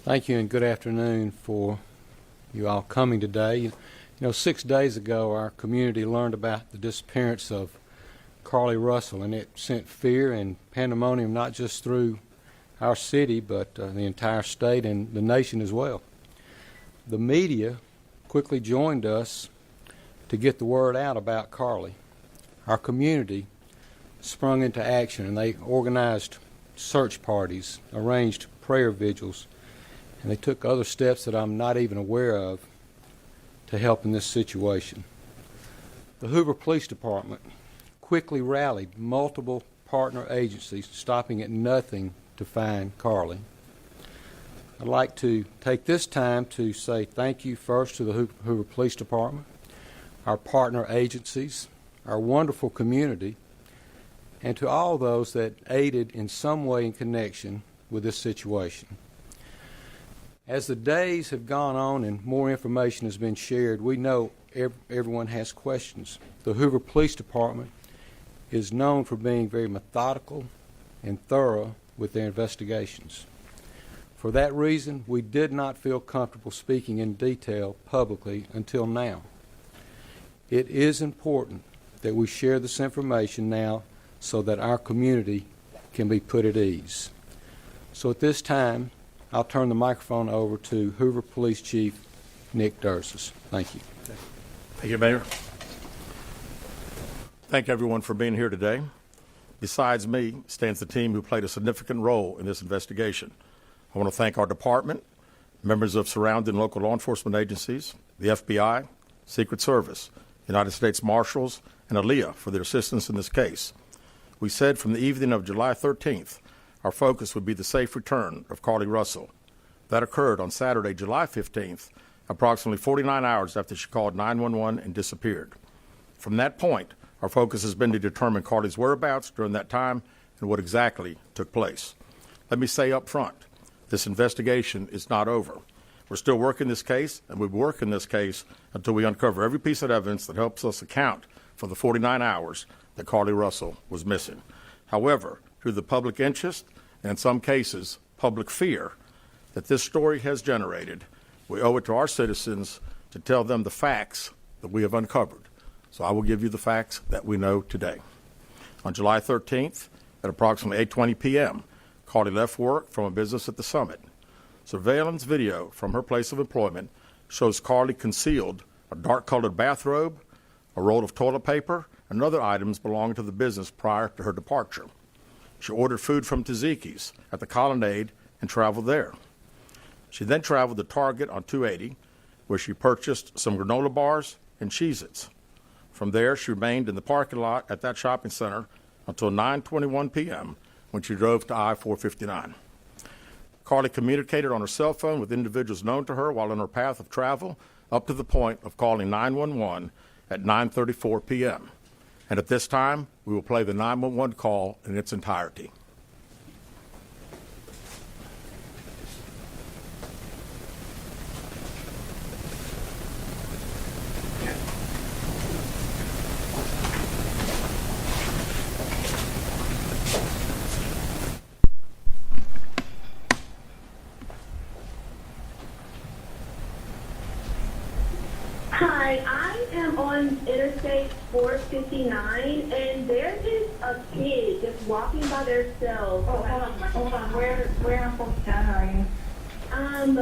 Thank you and good afternoon for you all coming today. You know, 6 days ago our community learned about the disappearance of Carlee Russell, and it sent fear and pandemonium not just through our city but the entire state and the nation as well. The media quickly joined us to get the word out about Carlee. Our community sprung into action and they organized search parties, arranged prayer vigils, and they took other steps that I'm not even aware of to help in this situation. The Hoover Police Department quickly rallied multiple partner agencies, stopping at nothing to find Carlee. I'd like to take this time to say thank you first to the Hoover Police Department, our partner agencies, our wonderful community, and to all those that aided in some way in connection with this situation. As the days have gone on and more information has been shared, we know everyone has questions. The Hoover Police Department is known for being very methodical and thorough with their investigations. For that reason, we did not feel comfortable speaking in detail publicly until now. It is important that we share this information now so that our community can be put at ease. So at this time, I'll turn the microphone over to Hoover Police Chief Nick Dursis. Thank you. Thank you, Mayor. Thank everyone for being here today. Besides me stands the team who played a significant role in this investigation. I want to thank our department, members of surrounding local law enforcement agencies, the FBI, Secret Service, United States Marshals, and ALEA for their assistance in this case. We said from the evening of July 13th, our focus would be the safe return of Carlee Russell. That occurred on Saturday, July 15th, approximately 49 hours after she called 911 and disappeared. From that point, our focus has been to determine Carlee's whereabouts during that time and what exactly took place. Let me say up front, this investigation is not over. We're still working this case, and we'll be working this case until we uncover every piece of evidence that helps us account for the 49 hours that Carlee Russell was missing. However, through the public interest and in some cases public fear that this story has generated, we owe it to our citizens to tell them the facts that we have uncovered. So I will give you the facts that we know today. On July 13th at approximately 8:20 p.m., Carlee left work from a business at the Summit. Surveillance video from her place of employment shows Carlee concealed a dark-colored bathrobe, a roll of toilet paper, and other items belonging to the business prior to her departure. She ordered food from Taziki's at the Colonnade and traveled there. She then traveled to Target on 280, where she purchased some granola bars and Cheez-Its. From there, she remained in the parking lot at that shopping center until 9:21 p.m. when she drove to I-459. Carlee communicated on her cell phone with individuals known to her while on her path of travel up to the point of calling 911 at 9:34 p.m. And at this time, we will play the 911 call in its entirety. Hi, I am on Interstate 459, and there is a kid just walking by themselves. Oh, hold on. Where in 459 are you? I'm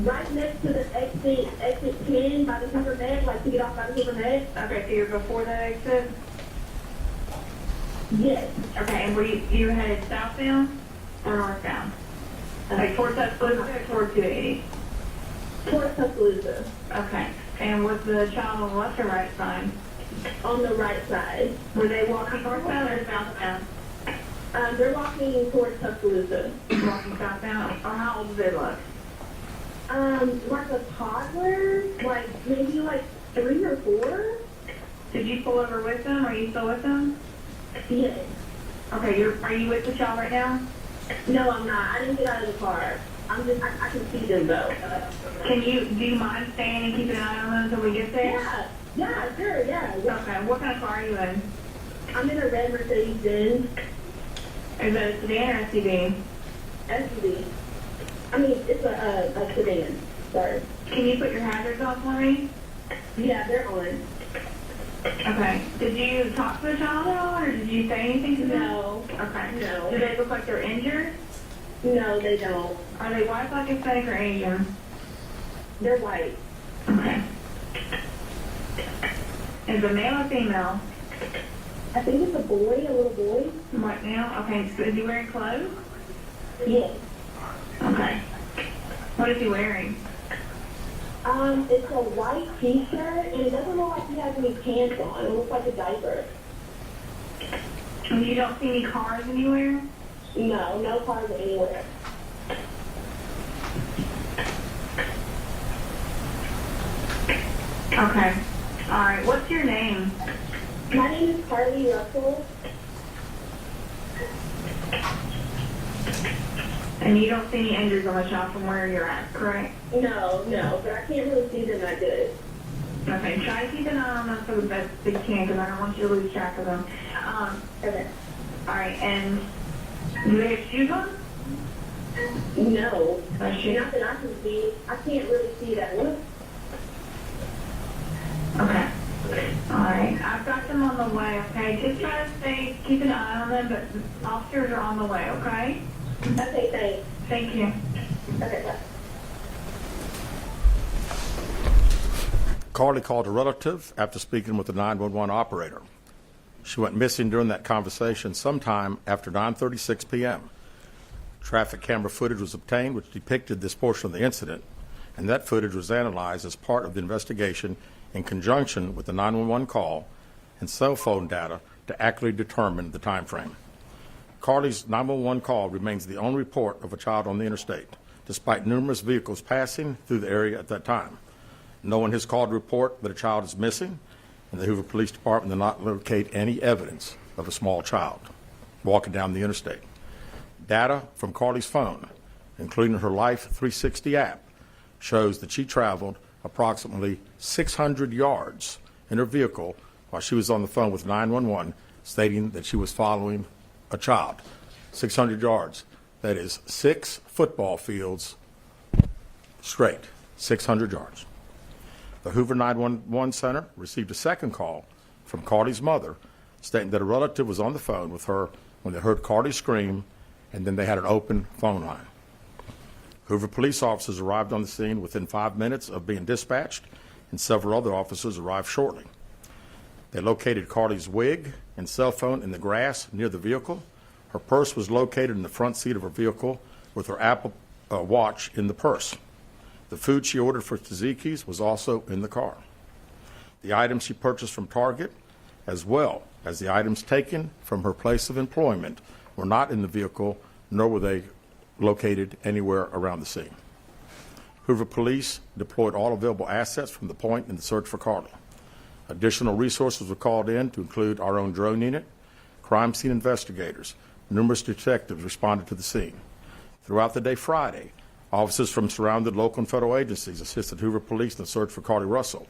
right next to the exit 10 by the Hoover Med, like to get off by the Hoover Med. Okay, so you're before that exit? Yes. Okay, and were you headed southbound or northbound? Like towards Tuscaloosa or towards 280? Towards Tuscaloosa. Okay, and was the child on the left or right side? On the right side. Were they walking northbound or southbound? They're walking towards Tuscaloosa. Walking southbound? Or how old do they look? Like a toddler, like maybe like 3 or 4. Did you pull over with them? Are you still with them? Yes. Okay, are you with the child right now? No, I'm not. I didn't get out of the car. I can see them though. Do you mind staying and keeping an eye on them until we get there? Yeah, sure, yeah. Okay, what kind of car are you in? I'm in a red Mercedes-Benz. Is that a sedan or SUV? SUV. I mean, it's a sedan. Sorry. Can you put your hazards on for me? Yeah, they're on. Okay. Did you talk to the child at all, or did you say anything to them? No. Okay. No. Do they look like they're injured? No, they don't. Are they white, black, Hispanic, or Asian? They're white. Okay. Is it male or female? I think it's a boy, a little boy. White male? Okay. So is he wearing clothes? Yes. Okay. What is he wearing? It's a white t-shirt, and it doesn't look like he has any pants on. It looks like a diaper. And you don't see any cars anywhere? No, no cars anywhere. Okay. All right. What's your name? My name is Carlee Russell. And you don't see any injuries on the child from where you're at, correct? No, but I can't really see them that good. Okay. Try to keep an eye on them for the best that you can, because I don't want you to lose track of them. Okay. All right. And do they have shoes on? No. No shoes. Not that I can see. I can't really see that one. Okay. All right. I've got them on the way, okay? Just try to keep an eye on them, but officers are on the way, okay? Okay, thanks. Thank you. Okay, bye. Carlee called a relative after speaking with the 911 operator. She went missing during that conversation sometime after 9:36 p.m. Traffic camera footage was obtained which depicted this portion of the incident, and that footage was analyzed as part of the investigation in conjunction with the 911 call and cell phone data to accurately determine the time frame. Carlee's 911 call remains the only report of a child on the interstate, despite numerous vehicles passing through the area at that time. No one has called to report that a child is missing, and the Hoover Police Department did not locate any evidence of a small child walking down the interstate. Data from Carlee's phone, including her Life 360 app, shows that she traveled approximately 600 yards in her vehicle while she was on the phone with 911, stating that she was following a child. 600 yards. That is 6 football fields straight. 600 yards. The Hoover 911 Center received a second call from Carlee's mother stating that a relative was on the phone with her when they heard Carlee scream, and then they had an open phone line. Hoover police officers arrived on the scene within 5 minutes of being dispatched, and several other officers arrived shortly. They located Carlee's wig and cell phone in the grass near the vehicle. Her purse was located in the front seat of her vehicle with her Apple Watch in the purse. The food she ordered for Tzatziki's was also in the car. The items she purchased from Target, as well as the items taken from her place of employment, were not in the vehicle, nor were they located anywhere around the scene. Hoover Police deployed all available assets from the point in the search for Carlee. Additional resources were called in to include our own drone unit, crime scene investigators. Numerous detectives responded to the scene. Throughout the day Friday, officers from surrounding local and federal agencies assisted Hoover Police in the search for Carlee Russell.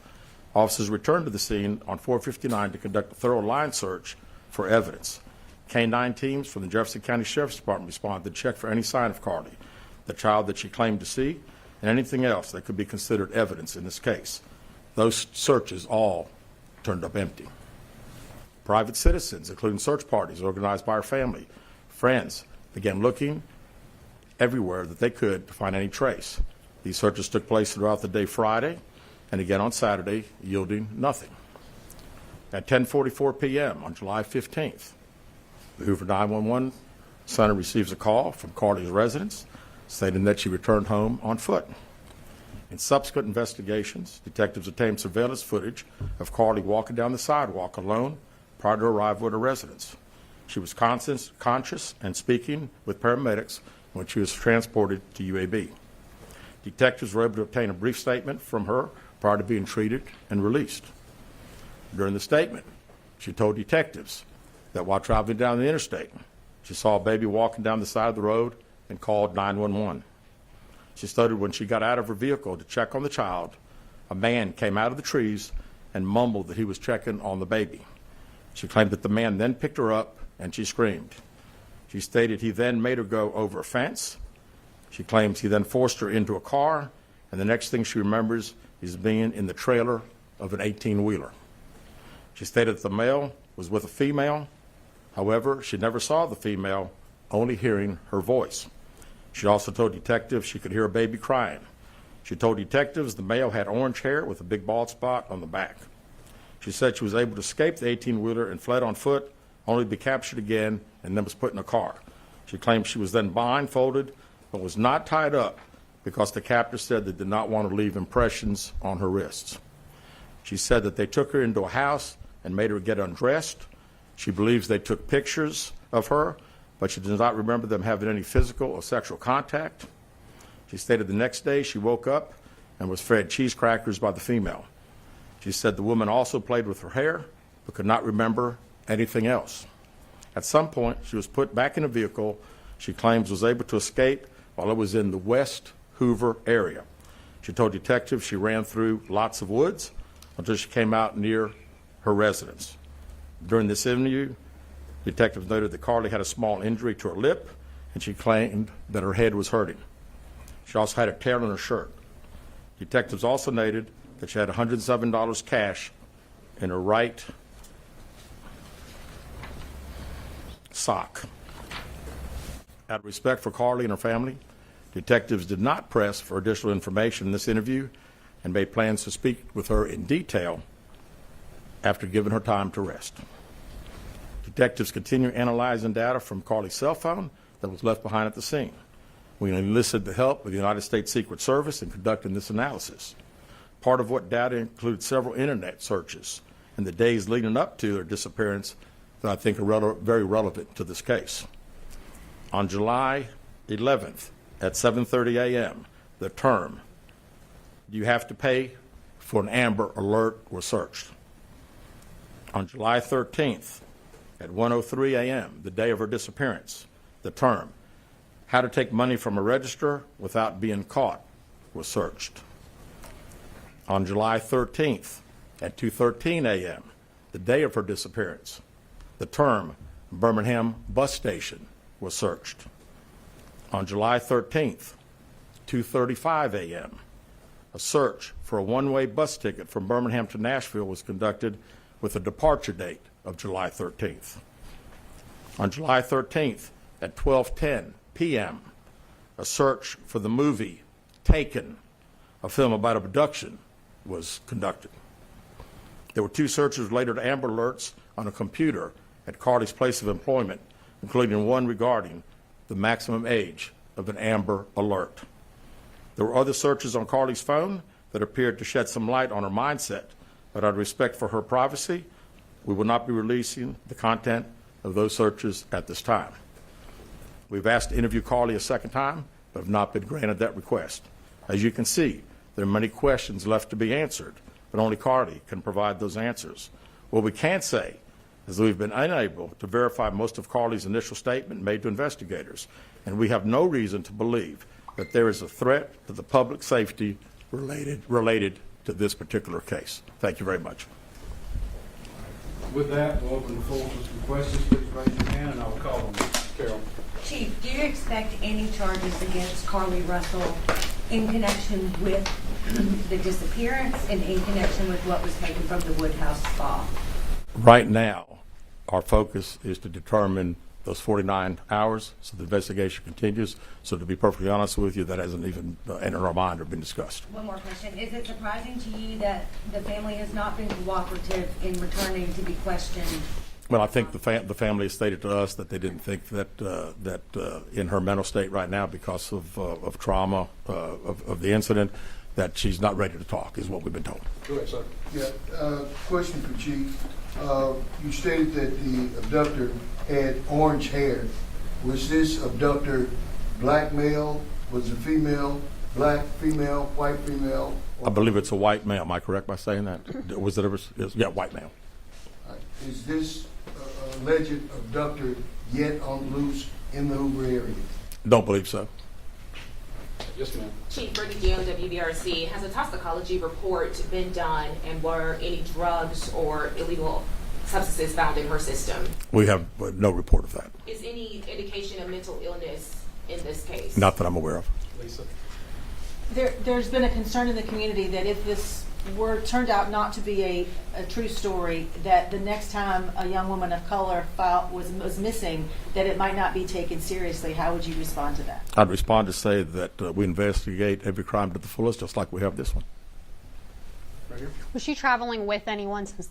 Officers returned to the scene on 459 to conduct a thorough line search for evidence. K-9 teams from the Jefferson County Sheriff's Department responded to check for any sign of Carlee, the child that she claimed to see, and anything else that could be considered evidence in this case. Those searches all turned up empty. Private citizens, including search parties organized by her family, friends, began looking everywhere that they could to find any trace. These searches took place throughout the day Friday and again on Saturday, yielding nothing. At 10:44 p.m. on July 15th, the Hoover 911 Center receives a call from Carlee's residence stating that she returned home on foot. In subsequent investigations, detectives obtained surveillance footage of Carlee walking down the sidewalk alone prior to her arrival at her residence. She was conscious and speaking with paramedics when she was transported to UAB. Detectives were able to obtain a brief statement from her prior to being treated and released. During the statement, she told detectives that while traveling down the interstate, she saw a baby walking down the side of the road and called 911. She stated when she got out of her vehicle to check on the child, a man came out of the trees and mumbled that he was checking on the baby. She claimed that the man then picked her up and she screamed. She stated he then made her go over a fence, She claims he then forced her into a car, and the next thing she remembers is being in the trailer of an 18-wheeler. She stated that the male was with a female. However, she never saw the female, only hearing her voice. She also told detectives she could hear a baby crying. She told detectives the male had orange hair with a big bald spot on the back. She said she was able to escape the 18-wheeler and fled on foot, only to be captured again and then was put in a car. She claimed she was then blindfolded but was not tied up because the captor said they did not want to leave impressions on her wrists. She said that they took her into a house and made her get undressed. She believes they took pictures of her, but she does not remember them having any physical or sexual contact. She stated the next day she woke up and was fed cheese crackers by the female. She said the woman also played with her hair but could not remember anything else. At some point, she was put back in a vehicle she claims was able to escape while it was in the West Hoover area. She told detectives she ran through lots of woods until she came out near her residence. During this interview, detectives noted that Carlee had a small injury to her lip, and she claimed that her head was hurting. She also had a tear in her shirt. Detectives also noted that she had $107 cash in her right sock. Out of respect for Carlee and her family, detectives did not press for additional information in this interview and made plans to speak with her in detail after giving her time to rest. Detectives continue analyzing data from Carlee's cell phone that was left behind at the scene. We enlisted the help of the United States Secret Service in conducting this analysis. Part of what data includes several internet searches in the days leading up to her disappearance that I think are very relevant to this case. On July 11th at 7:30 a.m., the term, "You have to pay for an Amber Alert," was searched. On July 13th at 1:03 a.m., the day of her disappearance, the term, "How to take money from a register without being caught," was searched. On July 13th at 2:13 a.m., the day of her disappearance, the term Birmingham bus station was searched. On July 13th, 2:35 a.m., a search for a one-way bus ticket from Birmingham to Nashville was conducted with a departure date of July 13th. On July 13th at 12:10 p.m., a search for the movie Taken, a film about abduction, was conducted. There were 2 searches related to Amber Alerts on a computer at Carlee's place of employment, including one regarding the maximum age of an Amber Alert. There were other searches on Carlee's phone that appeared to shed some light on her mindset, but out of respect for her privacy, we will not be releasing the content of those searches at this time. We've asked to interview Carlee a second time, but have not been granted that request. As you can see, there are many questions left to be answered, but only Carlee can provide those answers. What we can say is that we've been unable to verify most of Carlee's initial statement made to investigators, and we have no reason to believe that there is a threat to the public safety related to this particular case. Thank you very much. With that, we'll open the floor for some questions. Please raise your hand, and I'll call on Carol. Chief, do you expect any charges against Carlee Russell in connection with the disappearance and in connection with what was taken from the Woodhouse Spa? Right now, our focus is to determine those 49 hours, so the investigation continues. So to be perfectly honest with you, that hasn't even entered our mind or been discussed. One more question. Is it surprising to you that the family has not been cooperative in returning to be questioned? Well, I think the family has stated to us that they didn't think that in her mental state right now, because of trauma of the incident, that she's not ready to talk, is what we've been told. Go ahead, sir. Yeah, question for Chief. You stated that the abductor had orange hair. Was this abductor black male? Was it female? Black female? White female? I believe it's a white male. Am I correct by saying that? Was it ever? Yeah, white male. Is this alleged abductor yet on loose in the Hoover area? Don't believe so. Yes, ma'am. Chief Brittany Gill, WBRC. Has a toxicology report been done, and were any drugs or illegal substances found in her system? We have no report of that. Is any indication of mental illness in this case? Not that I'm aware of. Lisa? There's been a concern in the community that if this turned out not to be a true story, that the next time a young woman of color was missing, that it might not be taken seriously. How would you respond to that? I'd respond to say that we investigate every crime to the fullest, just like we have this one. Right here. Was she traveling with anyone since?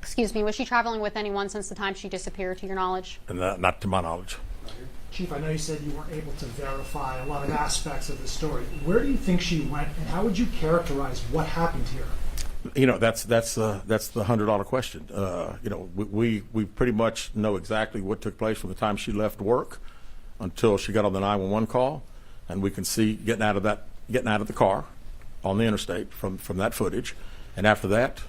Excuse me. Was she traveling with anyone since the time she disappeared, to your knowledge? And not to my knowledge. Chief, I know you said you weren't able to verify a lot of aspects of the story. Where do you think she went, and how would you characterize what happened here? You know, that's the $100 question. You know, we pretty much know exactly what took place from the time she left work until she got on the 911 call, and we can see getting out of the car on the interstate from that footage. And after that,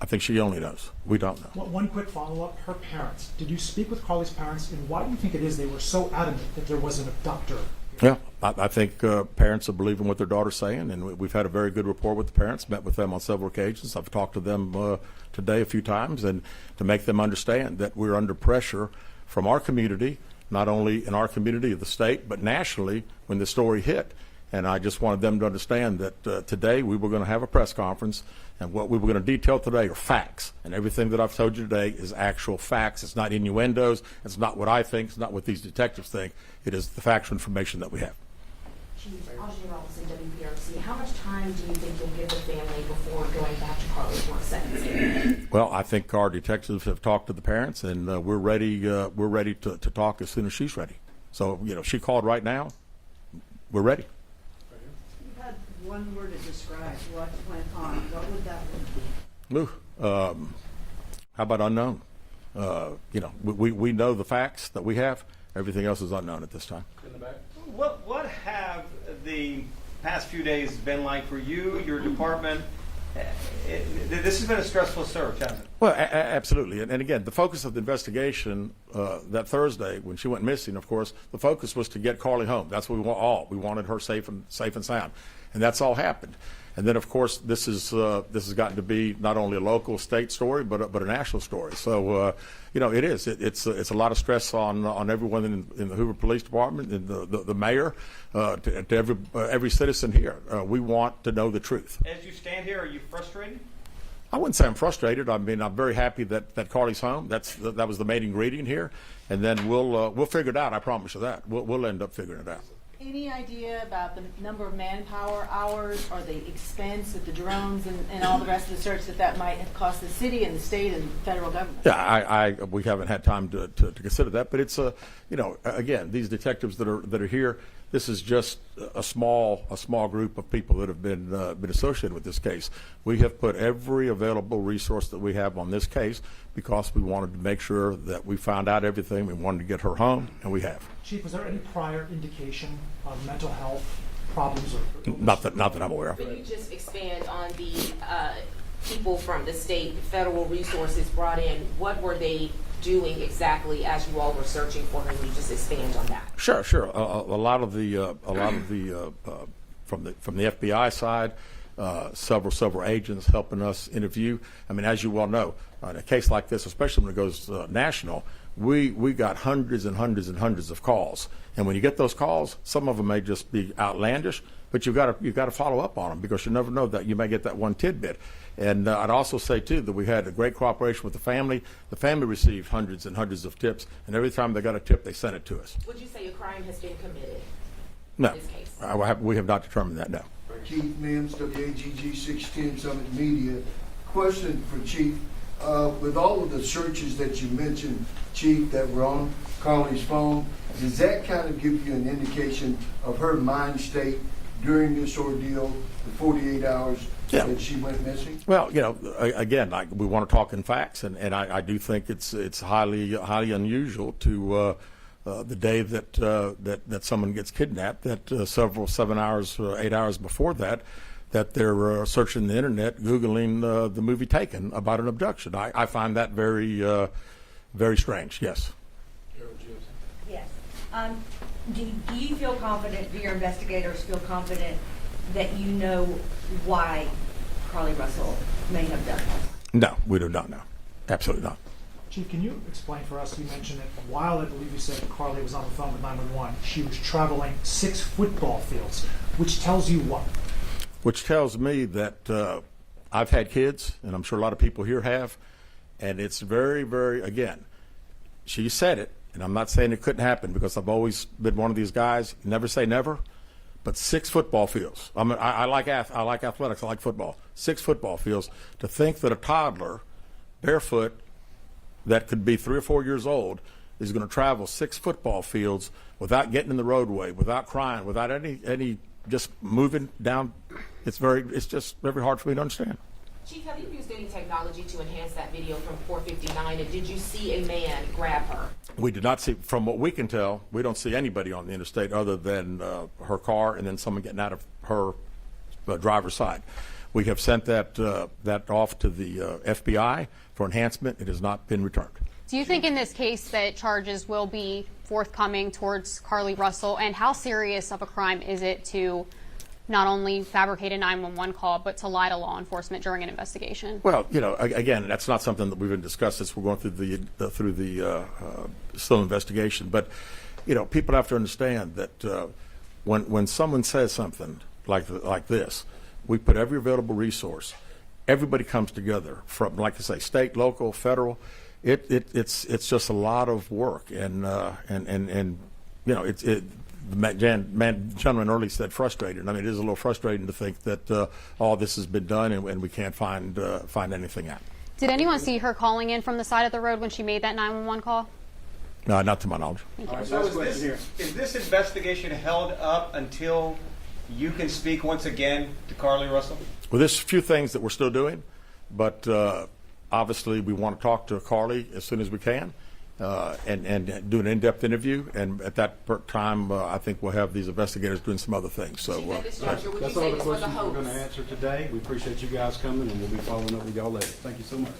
I think she only knows. We don't know. Well, one quick follow-up. Her parents. Did you speak with Carlee's parents, and why do you think it is they were so adamant that there was an abductor? Yeah, I think parents are believing what their daughter's saying, and we've had a very good rapport with the parents, met with them on several occasions. I've talked to them today a few times, and to make them understand that we're under pressure from our community, not only in our community of the state, but nationally when the story hit. And I just wanted them to understand that today we were going to have a press conference, and what we were going to detail today are facts. And everything that I've told you today is actual facts. It's not innuendos. It's not what I think. It's not what these detectives think. It is the factual information that we have. Chief Carlee Russell, WPRC, how much time do you think you'll give the family before going back to Carlee for a sentencing? Well, I think our detectives have talked to the parents, and we're ready. We're ready to talk as soon as she's ready. So, you know, she called right now. We're ready. You had one word to describe what went on. What would that word be? How about unknown? You know, we know the facts that we have. Everything else is unknown at this time. In the back. What have the past few days been like for you, your department? This has been a stressful search, hasn't it? Well, absolutely. And again, the focus of the investigation that Thursday, when she went missing, of course, the focus was to get Carlee home. That's what we want all. We wanted her safe and sound, and that's all happened. And then, of course, this has gotten to be not only a local, state story, but a national story. So, you know, it is. It's a lot of stress on everyone in the Hoover Police Department, and the mayor, to every citizen here. We want to know the truth. As you stand here, are you frustrated? I wouldn't say I'm frustrated. I mean, I'm very happy that Carlee's home. That was the main ingredient here, and then we'll figure it out. I promise you that. We'll end up figuring it out. Any idea about the number of manpower hours or the expense of the drones and all the rest of the search that might have cost the city and the state and federal government? Yeah, we haven't had time to consider that, but it's you know, again, these detectives that are here. This is just a small group of people that have been associated with this case. We have put every available resource that we have on this case because we wanted to make sure that we found out everything. We wanted to get her home, and we have. Chief, was there any prior indication of mental health problems or not that I'm aware of? Can you just expand on the people from the state, federal resources brought in? What were they doing exactly as you all were searching for her? Can you just expand on that? Sure. A lot of the from the FBI side, several agents helping us interview. I mean, as you well know, in a case like this, especially when it goes national, we got hundreds and hundreds of calls. And when you get those calls, some of them may just be outlandish, but you've got to follow up on them because you never know that you may get that one tidbit. And I'd also say, too, that we had a great cooperation with the family. The family received hundreds and hundreds of tips, and every time they got a tip, they sent it to us. Would you say a crime has been committed No, in this case? we have not determined that, no. Keith Mims, WAGG 610 Summit Media. Question for Chief. With all of the searches that you mentioned, Chief, that were on Carlee's phone, does that kind of give you an indication of her mind state during this ordeal, the 48 hours that she went missing? Well, you know, again, we want to talk in facts, and I do think it's highly unusual to the day that someone gets kidnapped, that 7 hours, 8 hours before that they're searching the internet, Googling the movie Taken about an abduction. I find that very, very strange, yes. Yes. Do you feel confident, do your investigators feel confident that you know why Carlee Russell may have done this? No, we do not know. Absolutely not. Chief, can you explain for us, you mentioned that while I believe you said Carlee was on the phone with 911, she was traveling 6 football fields, which tells you what? Which tells me that I've had kids, and I'm sure a lot of people here have, and it's very, very, again, she said it, and I'm not saying it couldn't happen because I've always been one of these guys, never say never, but 6 football fields. I like athletics, I like football. 6 football fields. To think that a toddler, barefoot, that could be 3 or 4 years old, is going to travel 6 football fields without getting in the roadway, without crying, without any just moving down. It's just very hard for me to understand. Chief, have you used any technology to enhance that video from 459, and did you see a man grab her? We did not see, from what we can tell, we don't see anybody on the interstate other than her car and then someone getting out of her driver's side. We have sent that off to the FBI for enhancement. It has not been returned. Do you think in this case that charges will be forthcoming towards Carlee Russell? And how serious of a crime is it to not only fabricate a 911 call, but to lie to law enforcement during an investigation? Well, again, that's not something that we've been discussed as we're going through the still investigation. But, people have to understand that when someone says something like this, we put every available resource. Everybody comes together from, like I say, state, local, federal. It's just a lot of work, and the gentleman earlier said frustrated. I mean, it is a little frustrating to think that all this has been done and we can't find anything out. Did anyone see her calling in from the side of the road when she made that 911 call? No, not to my knowledge. All right, so is this investigation held up until you can speak once again to Carlee Russell? Well, there's a few things that we're still doing, but obviously we want to talk to Carlee as soon as we can and do an in-depth interview. And at that time, I think we'll have these investigators doing some other things. So That's all the questions we're going to answer today. We appreciate you guys coming, and we'll be following up with y'all later. Thank you so much.